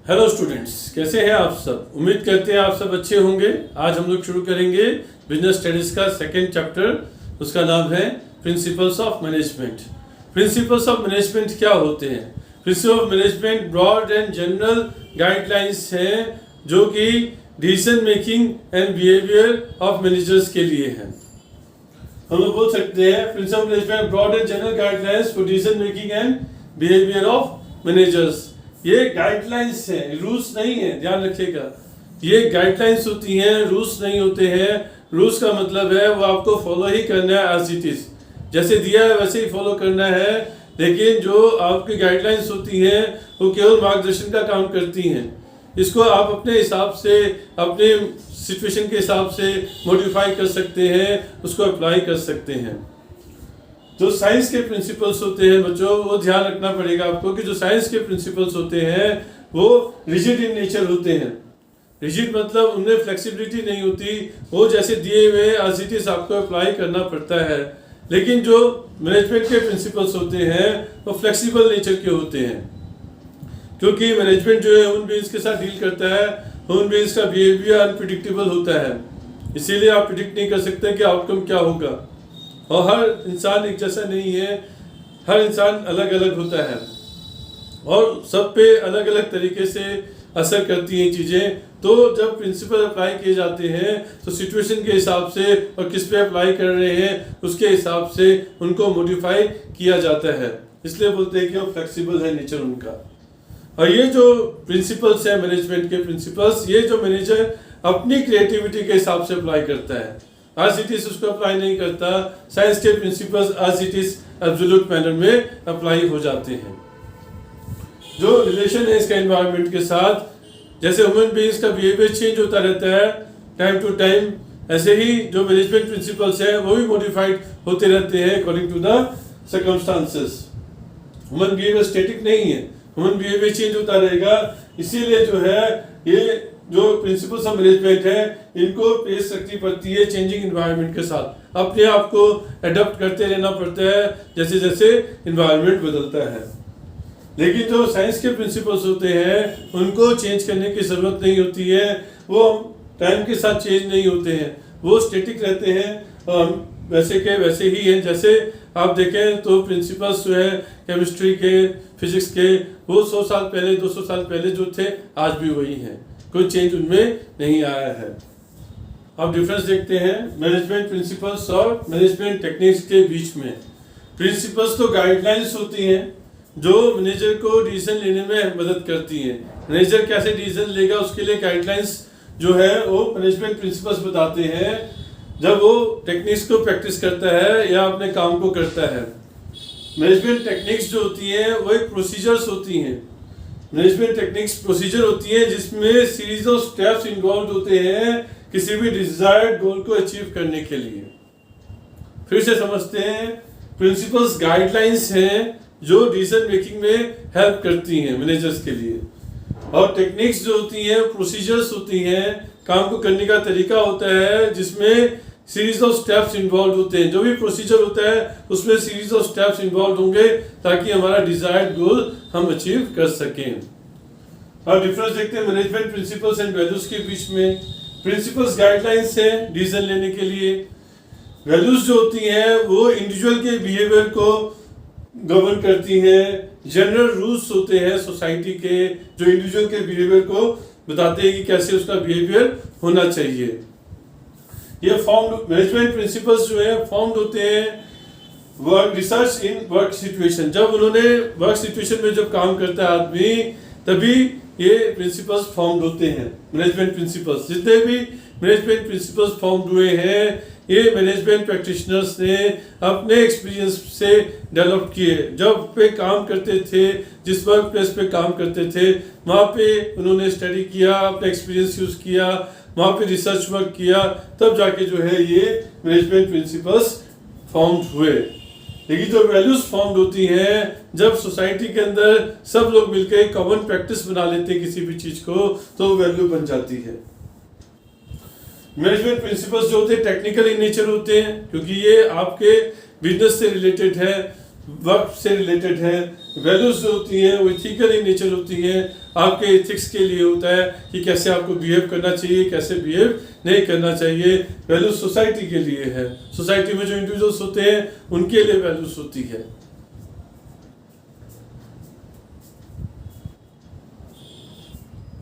Hello students, कैसे हैं आप सब। उम्मीद करते हैं आप सब अच्छे होंगे। आज हम लोग शुरू करेंगे बिजनेस स्टडीज का सेकंड चैप्टर। उसका नाम है principles of management. Principles of management क्या होते हैं? Principle of management broad and general guidelines हैं जो कि decision making and behaviour of managers के लिए हैं। हम लोग बोल सकते हैं principle of management broad and general guidelines for decision making and behaviour of managers. ये गाइडलाइंस है, रूल्स नहीं है, ध्यान रखिएगा। ये गाइडलाइंस होती हैं, रूल्स नहीं होते हैं। रूल्स का मतलब है वो आपको फॉलो ही करना है एज इट इज, जैसे दिया है वैसे ही फॉलो करना है। लेकिन जो आपकी गाइडलाइंस होती हैं वो केवल मार्गदर्शन का काम करती हैं। इसको आप अपने हिसाब से, अपने सिचुएशन के हिसाब से मॉडिफाई कर सकते हैं, उसको अप्लाई कर सकते हैं। जो साइंस के प्रिंसिपल्स होते हैं बच्चों, वो ध्यान रखना पड़ेगा आपको कि जो साइंस के प्रिंसिपल्स होते हैं वो रिजिड इन नेचर होते हैं। रिजिड मतलब उनमें फ्लेक्सिबिलिटी नहीं होती, वो जैसे दिए हुए एज इट इज आपको अप्लाई करना पड़ता है। लेकिन जो मैनेजमेंट के प्रिंसिपल्स होते हैं वो फ्लेक्सिबल नेचर के होते हैं, क्योंकि मैनेजमेंट जो है ह्यूमन बीइंग्स के साथ डील करता है। ह्यूमन बीइंग्स का बिहेवियर अनप्रिडिक्टेबल होता है, इसीलिए आप प्रिडिक्ट नहीं कर सकते कि आउटकम क्या होगा। और हर इंसान एक जैसा नहीं है, हर इंसान अलग अलग होता है और सब पे अलग अलग तरीके से असर करती हैं चीज़ें। तो जब प्रिंसिपल अप्लाई किए जाते हैं तो सिचुएशन के हिसाब से और किस पे अप्लाई कर रहे हैं उसके हिसाब से उनको मॉडिफाई किया जाता है। इसलिए बोलते हैं कि वो फ्लेक्सिबल है नेचर उनका। और ये जो प्रिंसिपल्स है मैनेजमेंट के प्रिंसिपल्स, ये जो मैनेजर अपनी क्रिएटिविटी के हिसाब से अप्लाई करता है, एज इट इज उसको अप्लाई नहीं करता। साइंस के principles as it is absolute manner में अप्लाई हो जाते हैं। जो रिलेशन है इसका एनवायरनमेंट के साथ, जैसे ह्यूमन बीइंग्स का बिहेवियर चेंज होता रहता है टाइम टू टाइम, ऐसे ही जो मैनेजमेंट प्रिंसिपल्स है वो भी मॉडिफाइड होते रहते हैं according to the circumstances. Human behaviour static नहीं है, ह्यूमन बिहेवियर चेंज होता रहेगा। इसीलिए जो है ये जो प्रिंसिपल्स ऑफ मैनेजमेंट है इनको पेश रखनी पड़ती है चेंजिंग एनवायरनमेंट के साथ। अपने आप को अडॉप्ट करते रहना पड़ता है जैसे जैसे एनवायरनमेंट बदलता है। लेकिन जो साइंस के प्रिंसिपल्स होते हैं उनको चेंज करने की ज़रूरत नहीं होती है, वो टाइम के साथ चेंज नहीं होते हैं, वो स्टैटिक रहते हैं, वैसे के वैसे ही हैं। जैसे आप देखें तो प्रिंसिपल्स जो है केमिस्ट्री के, फिजिक्स के, वो 100 साल पहले 200 साल पहले जो थे आज भी वही हैं, कोई चेंज उनमें नहीं आया है। अब डिफरेंस देखते हैं मैनेजमेंट प्रिंसिपल्स और मैनेजमेंट टेक्निक्स के बीच में। प्रिंसिपल्स तो गाइडलाइंस होती हैं जो मैनेजर को डिसीजन लेने में मदद करती हैं। मैनेजर कैसे डिसीजन लेगा उसके लिए गाइडलाइंस जो है वो मैनेजमेंट प्रिंसिपल्स बताते हैं जब वो टेक्निक्स को प्रैक्टिस करता है या अपने काम को करता है। मैनेजमेंट टेक्निक्स जो होती हैं वो एक प्रोसीजर्स होती हैं। मैनेजमेंट टेक्निक्स प्रोसीजर होती है जिसमें सीरीज ऑफ स्टेप्स इन्वॉल्व होते हैं किसी भी डिजायर्ड गोल को अचीव करने के लिए। फिर से समझते हैं, प्रिंसिपल्स गाइडलाइंस हैं जो डिसीजन मेकिंग में हेल्प करती हैं मैनेजर्स के लिए, और टेक्निक्स जो होती हैं प्रोसीजर्स होती हैं, काम को करने का तरीका होता है जिसमें सीरीज ऑफ स्टेप्स इन्वॉल्व होते हैं। जो भी प्रोसीजर होता है उसमें सीरीज ऑफ स्टेप्स इन्वॉल्व होंगे ताकि हमारा डिजायर्ड गोल हम अचीव कर सकें। अब डिफरेंस देखते हैं मैनेजमेंट प्रिंसिपल्स एंड वैल्यूज के बीच में। प्रिंसिपल्स गाइडलाइंस है डिसीजन लेने के लिए, वैल्यूज जो होती हैं वो इंडिविजुअल के बिहेवियर को गवर्न करती हैं। जनरल रूल्स होते हैं सोसाइटी के जो इंडिविजुअल के बिहेवियर को बताते हैं कि कैसे उसका बिहेवियर होना चाहिए। ये फॉर्म्ड मैनेजमेंट प्रिंसिपल्स जो है फॉर्म्ड होते हैं work research in work situation. जब उन्होंने वर्क सिचुएशन में जब काम करता है आदमी, तभी ये प्रिंसिपल्स फॉर्म्ड होते हैं। मैनेजमेंट प्रिंसिपल्स, जितने भी मैनेजमेंट प्रिंसिपल्स फॉर्म्ड हुए हैं ये मैनेजमेंट प्रैक्टिशनर्स ने अपने एक्सपीरियंस से डेवलप किए। जब पे काम करते थे, जिस वर्क प्लेस पे काम करते थे, वहाँ पे उन्होंने स्टडी किया, अपना एक्सपीरियंस यूज़ किया, वहाँ पे रिसर्च वर्क किया, तब जाके जो है ये मैनेजमेंट प्रिंसिपल्स फॉर्म हुए। लेकिन जो वैल्यूज फॉर्म होती हैं जब सोसाइटी के अंदर सब लोग मिलकर कॉमन प्रैक्टिस बना लेते हैं किसी भी चीज को, तो वैल्यू बन जाती है। मैनेजमेंट प्रिंसिपल्स जो होते हैं टेक्निकल इन नेचर होते हैं क्योंकि ये आपके बिजनेस से रिलेटेड है। वर्क से रिलेटेड है। वैल्यूज जो होती हैं वो इथिकल इन नेचर होती हैं, आपके एथिक्स के लिए होता है कि कैसे आपको बिहेव करना चाहिए, कैसे बिहेव नहीं करना चाहिए। वैल्यूज सोसाइटी के लिए है, सोसाइटी में जो इंडिविजुअल्स होते हैं उनके लिए वैल्यूज होती है।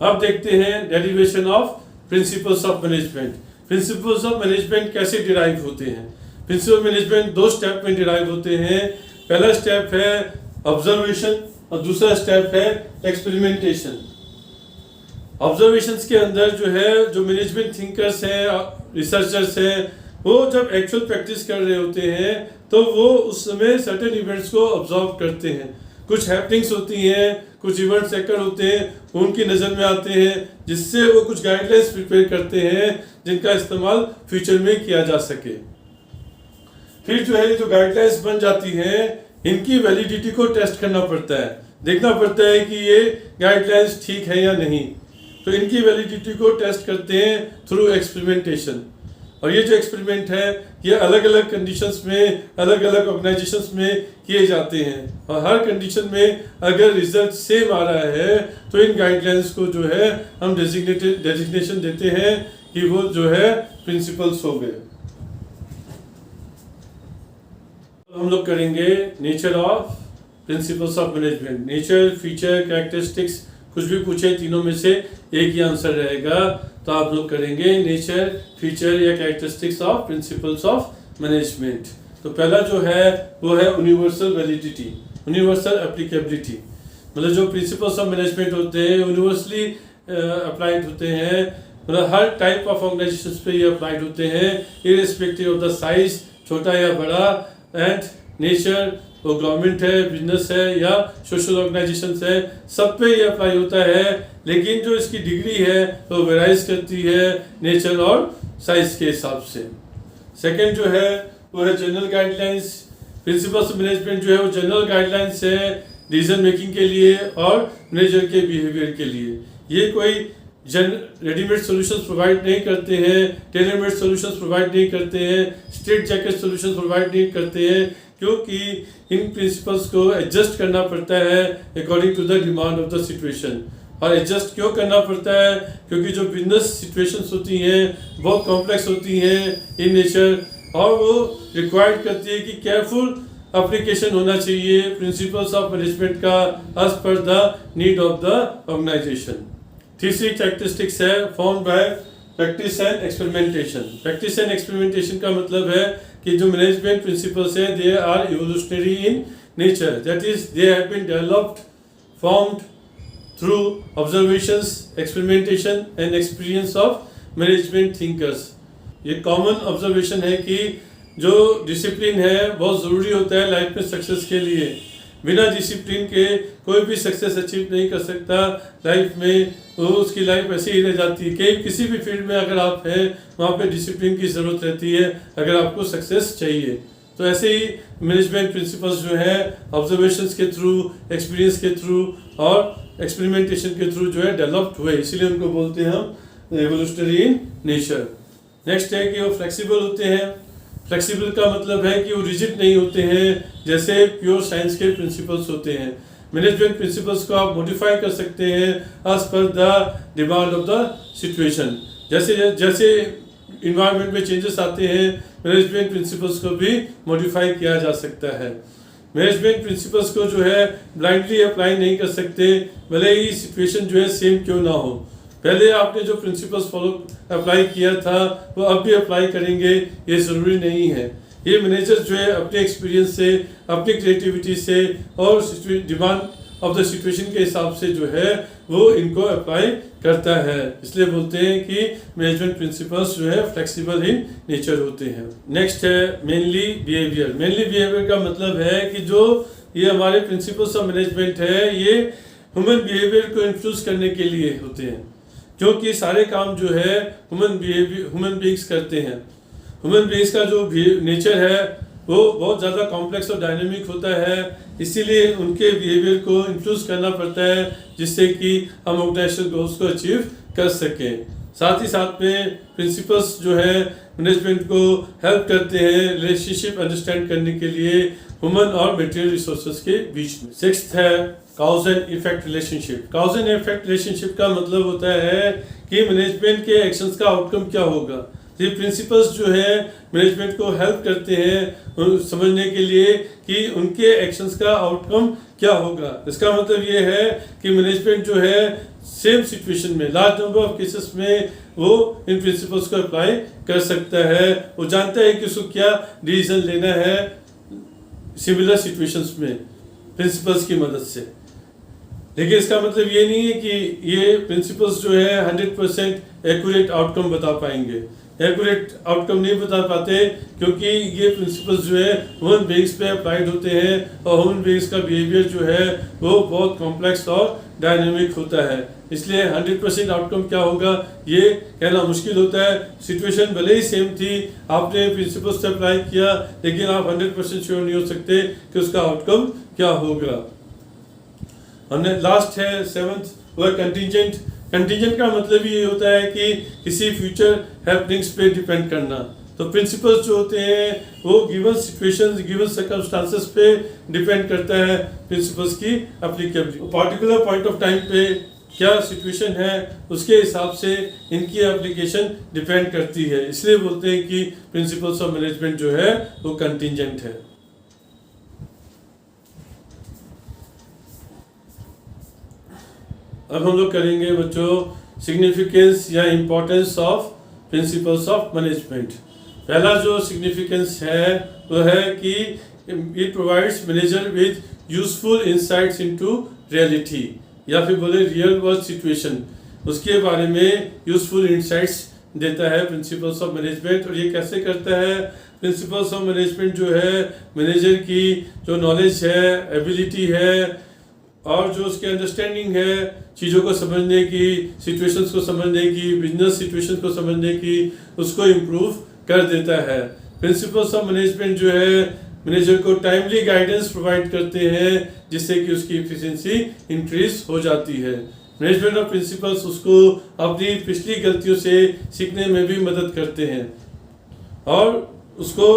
अब देखते हैं derivation of principles of management. Principles of management कैसे डिराइव होते हैं? प्रिंसिपल मैनेजमेंट 2 स्टेप में डिराइव होते हैं। पहला स्टेप है ऑब्जर्वेशन और दूसरा स्टेप है एक्सपेरिमेंटेशन। ऑब्जर्वेशंस के अंदर जो है, जो मैनेजमेंट थिंकर्स हैं, रिसर्चर्स हैं, वो जब एक्चुअल प्रैक्टिस कर रहे होते हैं तो वो उस समय सर्टेन इवेंट्स को ऑब्जर्व करते हैं। कुछ हैपनिंग्स होती हैं, कुछ इवेंट्स एकर होते हैं, उनकी नज़र में आते हैं, जिससे वो कुछ गाइडलाइंस प्रिपेयर करते हैं जिनका इस्तेमाल फ्यूचर में किया जा सके। फिर जो है, जो गाइडलाइंस बन जाती हैं, इनकी वैलिडिटी को टेस्ट करना पड़ता है, देखना पड़ता है कि ये गाइडलाइंस ठीक है या नहीं। तो इनकी वैलिडिटी को टेस्ट करते हैं थ्रू एक्सपेरिमेंटेशन। और ये जो एक्सपेरिमेंट है ये अलग अलग कंडीशंस में, अलग अलग ऑर्गेनाइजेशंस में किए जाते हैं, और हर कंडीशन में अगर रिजल्ट सेम आ रहा है तो इन गाइडलाइंस को जो है हम डेजिग्नेशन देते हैं कि वो जो है प्रिंसिपल्स हो गए। हम लोग करेंगे nature of principles of management. Nature, feature, characteristics, कुछ भी पूछे तीनों में से एक ही आंसर रहेगा। तो आप लोग करेंगे नेचर, फीचर या characteristics of principles of management. तो पहला जो है वो है यूनिवर्सल वैलिडिटी, यूनिवर्सल एप्लीकेबिलिटी। मतलब जो प्रिंसिपल्स ऑफ मैनेजमेंट होते हैं यूनिवर्सली अप्लाइड होते हैं, मतलब हर टाइप ऑफ ऑर्गेनाइजेशंस पे ये अप्लाइड होते हैं, इररिस्पेक्टिव ऑफ द साइज, छोटा या बड़ा, एंड नेचर, वो गवर्नमेंट है, बिजनेस है या सोशल ऑर्गेनाइजेशंस है, सब पे ये अप्लाई होता है। लेकिन जो इसकी डिग्री है वो वेराइज करती है नेचर और साइज के हिसाब से। सेकंड जो है वो है general guidelines. Principles of management जो है वो जनरल गाइडलाइंस है डिसीजन मेकिंग के लिए और मैनेजर के बिहेवियर के लिए। ये कोई रेडीमेड सॉल्यूशंस प्रोवाइड नहीं करते हैं, टेलर मेड सॉल्यूशंस प्रोवाइड नहीं करते हैं, स्ट्रेट जैकेट सॉल्यूशंस प्रोवाइड नहीं करते हैं, क्योंकि इन प्रिंसिपल्स को एडजस्ट करना पड़ता है according to the demand of the situation. और एडजस्ट क्यों करना पड़ता है? क्योंकि जो बिजनेस सिचुएशंस होती हैं बहुत कॉम्प्लेक्स होती हैं इन नेचर, और वो रिक्वायर्ड करती है कि केयरफुल एप्लीकेशन होना चाहिए प्रिंसिपल्स ऑफ मैनेजमेंट का as per the need of the organisation. तीसरी कैरेक्टरिस्टिक्स है form by practice and experimentation. Practice and experimentation का मतलब है कि जो मैनेजमेंट प्रिंसिपल्स है they are evolutionary in nature, that is they have been developed, formed through observations, experimentation and experience of management thinkers. ये common observation है कि जो डिसिप्लिन है बहुत ज़रूरी होता है लाइफ में सक्सेस के लिए। बिना डिसिप्लिन के कोई भी सक्सेस अचीव नहीं कर सकता लाइफ में, वो उसकी लाइफ ऐसे ही रह जाती है। कहीं किसी भी फील्ड में अगर आप हैं वहाँ पे डिसिप्लिन की ज़रूरत रहती है अगर आपको सक्सेस चाहिए। तो ऐसे ही मैनेजमेंट प्रिंसिपल्स जो है ऑब्जर्वेशंस के थ्रू, एक्सपीरियंस के थ्रू और एक्सपेरिमेंटेशन के थ्रू जो है डेवलप्ड हुए, इसीलिए उनको बोलते हैं हम एवोल्यूशनरी इन नेचर। नेक्स्ट है कि वो फ्लेक्सिबल होते हैं। फ्लेक्सिबल का मतलब है कि वो रिजिड नहीं होते हैं जैसे प्योर साइंस के प्रिंसिपल्स होते हैं। मैनेजमेंट प्रिंसिपल्स को आप मॉडिफाई कर सकते हैं as per the demand of the situation. जैसे जैसे इन्वायरमेंट में चेंजेस आते हैं मैनेजमेंट प्रिंसिपल्स को भी मॉडिफाई किया जा सकता है। मैनेजमेंट प्रिंसिपल्स को जो है ब्लाइंडली अप्लाई नहीं कर सकते, भले ही सिचुएशन जो है सेम क्यों ना हो। पहले आपने जो प्रिंसिपल्स फॉलो अप्लाई किया था वो अब भी अप्लाई करेंगे ये ज़रूरी नहीं है। ये मैनेजर जो है अपने एक्सपीरियंस से, अपनी क्रिएटिविटी से और डिमांड ऑफ द सिचुएशन के हिसाब से जो है वो इनको अप्लाई करता है। इसलिए बोलते हैं कि मैनेजमेंट प्रिंसिपल्स जो है फ्लेक्सिबल इन नेचर होते हैं। नेक्स्ट है मेनली बिहेवियर। मेनली बिहेवियर का मतलब है कि जो ये हमारे प्रिंसिपल्स ऑफ मैनेजमेंट है ये ह्यूमन बिहेवियर को इन्फ्लुएंस करने के लिए होते हैं, क्योंकि सारे काम जो है ह्यूमन बीइंग्स करते हैं। ह्यूमन बीइंग्स का जो नेचर है वो बहुत ज़्यादा कॉम्प्लेक्स और डायनेमिक होता है, इसीलिए उनके बिहेवियर को इन्फ्लुएंस करना पड़ता है जिससे कि हम ऑर्गेनाइजेशन गोल्स को अचीव कर सकें। साथ ही साथ में प्रिंसिपल्स जो है मैनेजमेंट को हेल्प करते हैं रिलेशनशिप अंडरस्टैंड करने के लिए ह्यूमन और मटेरियल रिसोर्सेज के बीच में। सिक्स्थ है cause and effect relationship. Cause and effect relationship का मतलब होता है कि मैनेजमेंट के एक्शंस का आउटकम क्या होगा। ये प्रिंसिपल्स जो है मैनेजमेंट को हेल्प करते हैं समझने के लिए कि उनके एक्शंस का आउटकम क्या होगा। इसका मतलब ये है कि मैनेजमेंट जो है सेम सिचुएशन में लार्ज नंबर ऑफ केसेस में वो इन प्रिंसिपल्स को अप्लाई कर सकता है। वो जानता है कि उसको क्या डिसीजन लेना है सिमिलर सिचुएशंस में प्रिंसिपल्स की मदद से। लेकिन इसका मतलब ये नहीं है कि ये प्रिंसिपल्स जो है 100% एक्यूरेट आउटकम बता पाएंगे। एक्यूरेट आउटकम नहीं बता पाते क्योंकि ये प्रिंसिपल्स जो है ह्यूमन बीइंग्स पे अप्लाइड होते हैं और ह्यूमन बीइंग्स का बिहेवियर जो है वो बहुत कॉम्प्लेक्स और डायनेमिक होता है। इसलिए 100% आउटकम क्या होगा ये कहना मुश्किल होता है। सिचुएशन भले ही सेम थी, आपने प्रिंसिपल्स से अप्लाई किया, लेकिन आप 100% श्योर नहीं हो सकते कि उसका आउटकम क्या होगा। हमने लास्ट है 7th वह कंटीजेंट। कंटीजेंट का मतलब ये होता है कि किसी फ्यूचर हैपनिंग्स पे डिपेंड करना। तो प्रिंसिपल्स जो होते हैं वो गिवन सिचुएशंस गिवन सर्कमस्टांसेस पे डिपेंड करता है प्रिंसिपल्स की applicability. Particular point of time पे क्या सिचुएशन है उसके हिसाब से इनकी एप्लीकेशन डिपेंड करती है। इसलिए बोलते हैं कि प्रिंसिपल्स ऑफ मैनेजमेंट जो है वो कंटीजेंट है। अब हम लोग करेंगे बच्चों सिग्निफिकेंस या importance of principles of management. पहला जो सिग्निफिकेंस है वो है कि it provides manager with useful insights into reality, या फिर बोले रियल वर्ल्ड सिचुएशन, उसके बारे में यूजफुल इंसाइट्स देता है प्रिंसिपल्स ऑफ मैनेजमेंट। और ये कैसे करता है? प्रिंसिपल्स ऑफ मैनेजमेंट जो है मैनेजर की जो नॉलेज है, एबिलिटी है और जो उसकी अंडरस्टैंडिंग है चीज़ों को समझने की, सिचुएशंस को समझने की, बिजनेस सिचुएशन को समझने की, उसको इम्प्रूव कर देता है। प्रिंसिपल्स ऑफ मैनेजमेंट जो है मैनेजर को टाइमली गाइडेंस प्रोवाइड करते हैं जिससे कि उसकी एफिशिएंसी इंक्रीज हो जाती है। मैनेजमेंट ऑफ प्रिंसिपल्स उसको अपनी पिछली गलतियों से सीखने में भी मदद करते हैं और उसको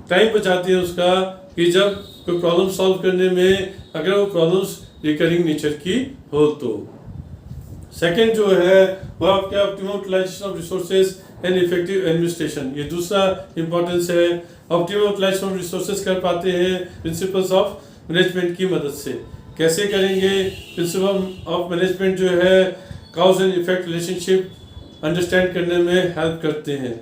टाइम बचाते हैं उसका कि जब कोई प्रॉब्लम सॉल्व करने में अगर वो प्रॉब्लम्स रिकरिंग नेचर की हो तो। सेकंड जो है वो आपका optimum utilisation of resources and effective administration. ये दूसरा इंपॉर्टेंस है। ऑप्टिमम यूटिलाइजेशन ऑफ रिसोर्सेज कर पाते हैं प्रिंसिपल्स ऑफ मैनेजमेंट की मदद से। कैसे करेंगे? प्रिंसिपल ऑफ मैनेजमेंट जो है cause and effect relationship understand करने में हेल्प करते हैं।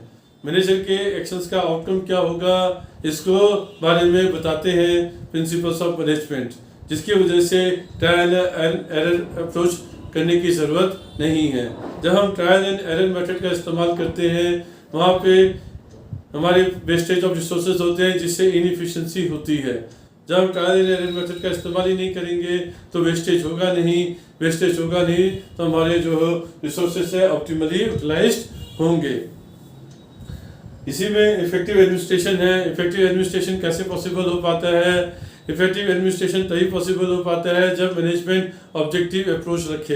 मैनेजर के एक्शंस का आउटकम क्या होगा इसको बारे में बताते हैं प्रिंसिपल्स ऑफ मैनेजमेंट, जिसकी वजह से ट्रायल एंड एरर अप्रोच करने की ज़रूरत नहीं है। जब हम ट्रायल एंड एरर मेथड का इस्तेमाल करते हैं वहाँ पे हमारे वेस्टेज ऑफ रिसोर्सेज होते हैं जिससे इनएफिशिएंसी होती है। जब हम ट्रायल एंड एरर मेथड का इस्तेमाल ही नहीं करेंगे तो वेस्टेज होगा नहीं तो हमारे जो रिसोर्सेज है ऑप्टिमली यूटिलाइज्ड होंगे। इसी में इफेक्टिव एडमिनिस्ट्रेशन है। इफेक्टिव एडमिनिस्ट्रेशन कैसे पॉसिबल हो पाता है? इफेक्टिव एडमिनिस्ट्रेशन तभी पॉसिबल हो पाता है जब मैनेजमेंट ऑब्जेक्टिव अप्रोच रखे।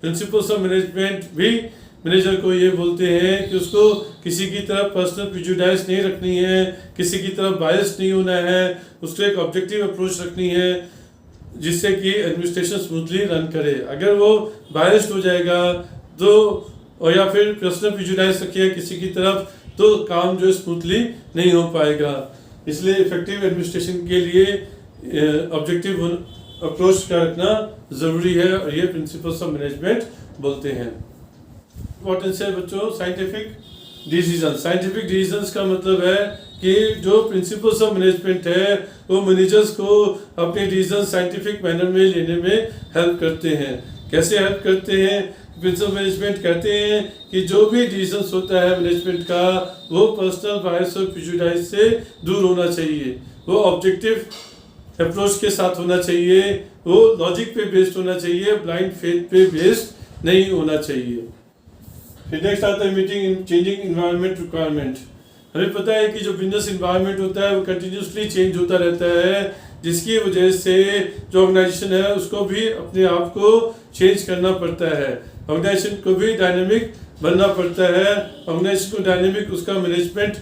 प्रिंसिपल्स ऑफ मैनेजमेंट भी मैनेजर को ये बोलते हैं कि उसको किसी की तरफ पर्सनल प्रेजुडिस नहीं रखनी है, किसी की तरफ बायस नहीं होना है, उसको एक ऑब्जेक्टिव अप्रोच रखनी है जिससे कि एडमिनिस्ट्रेशन स्मूथली रन करे। अगर वो बायस्ड हो जाएगा तो और या फिर पर्सनल प्रेजुडिस रखिए किसी की तरफ तो काम जो स्मूथली नहीं हो पाएगा। इसलिए इफेक्टिव एडमिनिस्ट्रेशन के लिए ऑब्जेक्टिव अप्रोच का रखना ज़रूरी है और ये प्रिंसिपल्स ऑफ मैनेजमेंट बोलते हैं। इंपॉर्टेंस है बच्चों साइंटिफिक डिसीजन। साइंटिफिक डिसीजंस का मतलब है कि जो प्रिंसिपल्स ऑफ मैनेजमेंट है वो मैनेजर्स को अपने डिसीजन साइंटिफिक मैनर में लेने में हेल्प करते हैं। कैसे हेल्प करते हैं? प्रिंसिपल मैनेजमेंट कहते हैं कि जो भी डिसीजंस होता है मैनेजमेंट का वो पर्सनल बायस और प्रेजुडिस से दूर होना चाहिए, वो ऑब्जेक्टिव अप्रोच के साथ होना चाहिए, वो लॉजिक पे बेस्ड होना चाहिए, ब्लाइंड फेथ पे बेस्ड नहीं होना चाहिए। फिर नेक्स्ट आता है meeting in changing environment requirement. हमें पता है कि जो बिजनेस इन्वायरमेंट होता है वो कंटिन्यूसली चेंज होता रहता है जिसकी वजह से जो ऑर्गेनाइजेशन है उसको भी अपने आप को चेंज करना पड़ता है। ऑर्गेनाइजेशन को भी डायनेमिक बनना पड़ता है। ऑर्गेनाइजेशन को डायनेमिक उसका मैनेजमेंट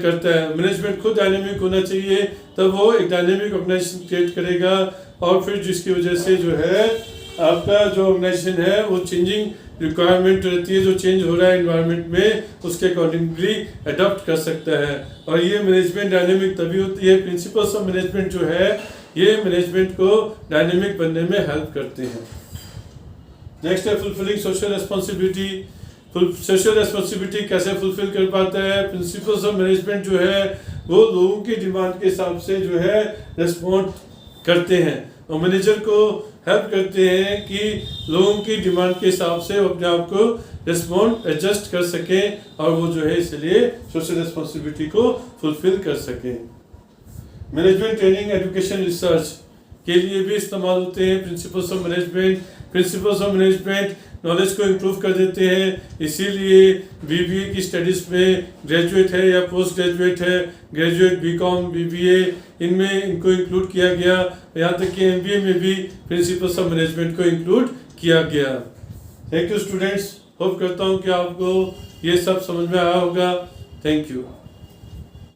करता है। मैनेजमेंट खुद डायनेमिक होना चाहिए, तब वो एक डायनेमिक ऑर्गेनाइजेशन क्रिएट करेगा, और फिर जिसकी वजह से जो है आपका जो ऑर्गेनाइजेशन है वो चेंजिंग रिक्वायरमेंट रहती है, जो चेंज हो रहा है इन्वायरमेंट में उसके अकॉर्डिंगली अडॉप्ट कर सकता है। और ये मैनेजमेंट डायनेमिक तभी होती है, प्रिंसिपल्स ऑफ मैनेजमेंट जो है ये मैनेजमेंट को डायनेमिक बनने में हेल्प करते हैं। नेक्स्ट है fulfilling social responsibility. Social responsibility कैसे फुलफिल कर पाता है? प्रिंसिपल्स ऑफ मैनेजमेंट जो है वो लोगों की डिमांड के हिसाब से जो है रिस्पॉन्ड करते हैं, और मैनेजर को हेल्प करते हैं कि लोगों की डिमांड के हिसाब से वो अपने आप को रिस्पॉन्ड एडजस्ट कर सकें, और वो जो है इसलिए सोशल रिस्पॉन्सिबिलिटी को फुलफिल कर सकें। मैनेजमेंट ट्रेनिंग एजुकेशन रिसर्च के लिए भी इस्तेमाल होते हैं principles of management. Principles of management knowledge को इम्प्रूव कर देते हैं, इसीलिए बीबीए की स्टडीज़ में ग्रेजुएट है या पोस्ट ग्रेजुएट है, ग्रेजुएट बीकॉम बीबीए इनमें इनको इंक्लूड किया गया, यहाँ तक कि एमबीए में भी प्रिंसिपल्स ऑफ मैनेजमेंट को इंक्लूड किया गया। थैंक यू स्टूडेंट्स, होप करता हूँ कि आपको ये सब समझ में आया होगा। Thank you.